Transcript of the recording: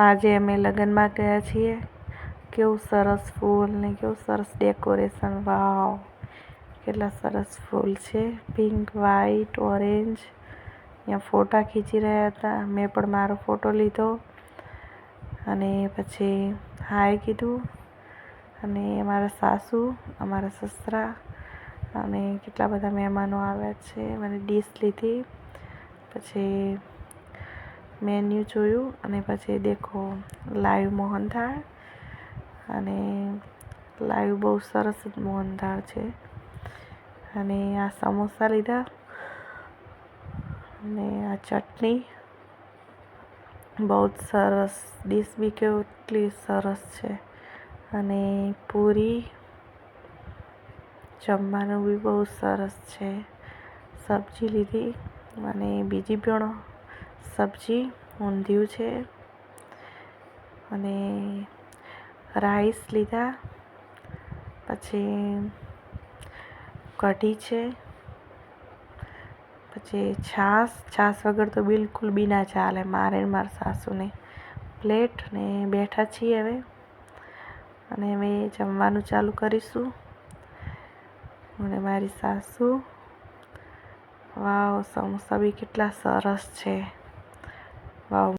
આજે અમે લગ્નમાં ગયા છીએ. કેવું સરસ ફૂલ ને કેવું સરસ ડેકોરેશન. વાવ, કેટલા સરસ ફૂલ છે. Pink, white, orange. અહીંયા ફોટા ખીચી રહ્યા હતા. મેં પણ મારો ફોટો લીધો અને પછી હાય કીધું. અને અમારા સાસુ, અમારા સસરા અને કેટલા બધા મહેમાનો આવ્યા છે. મને ડીશ લીધી, પછી મેન્યુ જોયું અને પછી દેખો લાઈવ મોહનથાળ. અને લાઈવ બહુ સરસ મોહનથાળ છે. અને આ સમોસા લીધા અને આ ચટણી. બહુ જ સરસ ડીશ બી કેટલી સરસ છે. અને પૂરી, જમવાનું બી બહુ સરસ છે. સબ્જી લીધી અને બીજી પણ સબ્જી, ઊંધિયું છે અને રાઈસ લીધા. પછી કઢી છે, પછી છાશ વગર તો બિલકુલ બી ના ચાલે મારે ને મારા સાસુને. પ્લેટ ને બેઠા છીએ હવે. અને હવે જમવાનું ચાલુ કરીશું. અને મારી સાસુ. વાવ, સમોસા બી કેટલા સરસ છે. વાવ.